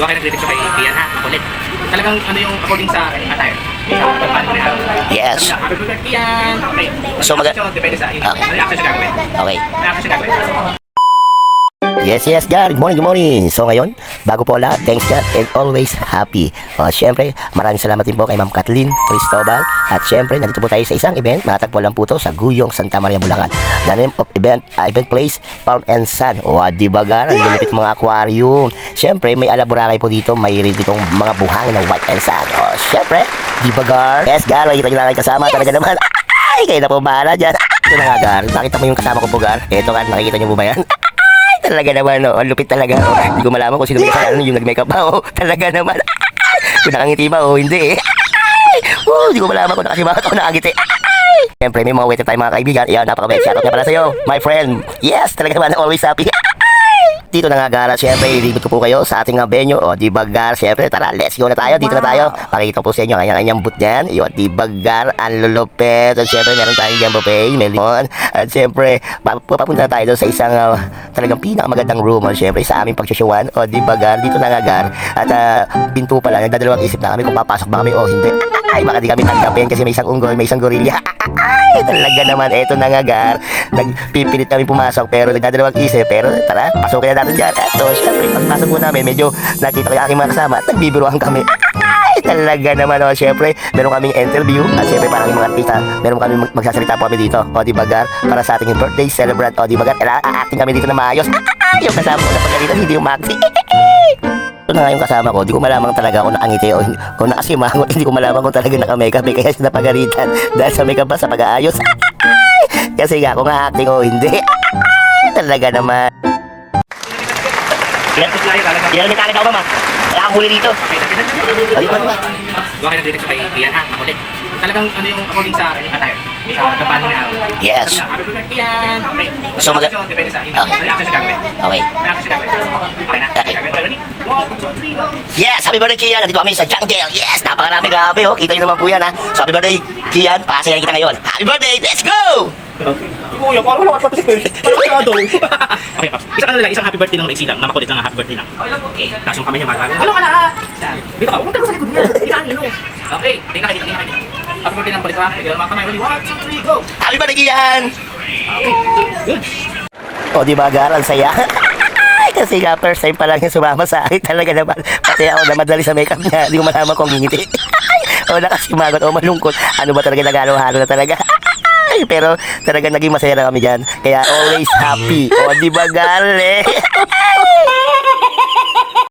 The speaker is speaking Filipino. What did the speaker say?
Huwag kayo nag-detect kay Kian ha, ulit. Talagang ano yung according sa attire. Yes. Happy birthday Kian. Okay. So, depende sa reaction siya gagawin. Okay. Reaction siya gagawin. Yes, God. Good morning. So ngayon, bago po lahat, thanks God and always happy. Siyempre, maraming salamat din po kay Ma'am Kathleen Cristobal. At siyempre, nandito po tayo sa isang event. Matagpo lang po to sa Guyong, Santa Maria, Bulacan. The name of event place, Farm and Sun. Di ba gar? Ang lulupit mga aquarium. Siyempre, may alaburakay po dito. May rin ditong mga buhangin ng white and sun. Siyempre, di ba gar? Yes, gar. Nakita nyo na kayo kasama. Talaga naman. Ay, kayo na po bahala dyan. Ito na nga, gar. Nakita mo yung kasama ko po, gar. Ito, gar. Nakikita nyo po ba yan? Talaga naman, ang lupit talaga. Hindi ko malaman kung sino may kasalanan yung nag-makeup ba. Talaga naman. Kung nakangiti ba o hindi. Hindi ko malaman kung nakasimangat o nakangiti. Siyempre, may mga waiter tayo mga kaibigan. Yan, napaka-best. Shoutout nga pala sa'yo, my friend. Yes, talaga naman, always happy. Dito na nga gara, siyempre, ilibot ko po kayo sa ating venue. Di ba gar, siyempre, tara, let's go na tayo. Dito na tayo. Pakikita po sa inyo, kanyang boot dyan. Di ba gar, ang lulupit. At siyempre, meron tayong Jumbo Pay, may limon. At siyempre, papunta na tayo doon sa isang talagang pinakamagandang room. Siyempre, sa aming pagsusyuan. Di ba gar, dito na nga gar. At pinto pa lang, nagdadalawang isip na kami kung papasok ba kami o hindi. Ay, baka di kami tanggapin kasi may isang unggoy, may isang gorilla. Ay, talaga naman, eto na nga gar. Nagpipilit namin pumasok pero nagdadalawang isip. Pero tara, pasukin na natin dyan. Eto, syempre, pagpasok mo namin, medyo nakita ko yung aking mga kasama at nagbibiruan kami. Ay, talaga naman, syempre, meron kaming interview. At syempre, parang yung mga artista, meron kami magsasalita po kami dito. Di ba gar, para sa ating birthday celebrant. Di ba gar, a-acting kami dito na maayos. Ay, yung kasama ko na pagkalitan, hindi yung maxi. Ito na nga yung kasama ko, di ko malamang talaga kung nakangiti o kung nakasimangot, hindi ko malamang kung talaga naka-makeup kaya siya napagalitan dahil sa makeup ba sa pag-aayos. Kasi nga kung acting o hindi. Talaga naman. Ilan may talaga ba ma? Wala kang huli dito. Ayun ba? Huwag kayo nag-detect kay Kian ha, ulit. Talagang ano yung according sa attire. Sa kapan niya. Yes. Happy birthday Kian. Okay. So, depende sa reaction siya gagawin. Okay. Reaction siya gagawin. Okay na. Ready? 1, 2, 3, go! Yes, happy birthday Kian. Nandito kami sa jungle. Yes, napakarami grabe. Kita nyo naman po yan ha. So happy birthday Kian. Pasaya kita ngayon. Happy birthday. Let's go! Kuya, parang wala ka sa picture. Parang okay, isa ka na lang, isang happy birthday ng maiksi lang. Namakulit lang ang happy birthday lang. Okay, tapos yung kamay niya matalo. Ano ka na? Dito ka, huwag ka sa likod niya. Ikaanino. Okay, tingnan ka. Happy birthday ng balik ka. Tignan mga kamay. 1, 2, 3, go! Happy birthday Kian! Okay, good. Di ba gar, ang saya? Kasi nga first time pa lang yung sumama sa akin. Talaga naman, pati ako na madali sa makeup niya. Hindi ko malaman kung ngingiti. Nakasimagot o malungkot. Ano ba talaga nagalo-halo na talaga? Pero talaga naging masaya na kami dyan. Kaya always happy. Di ba gar?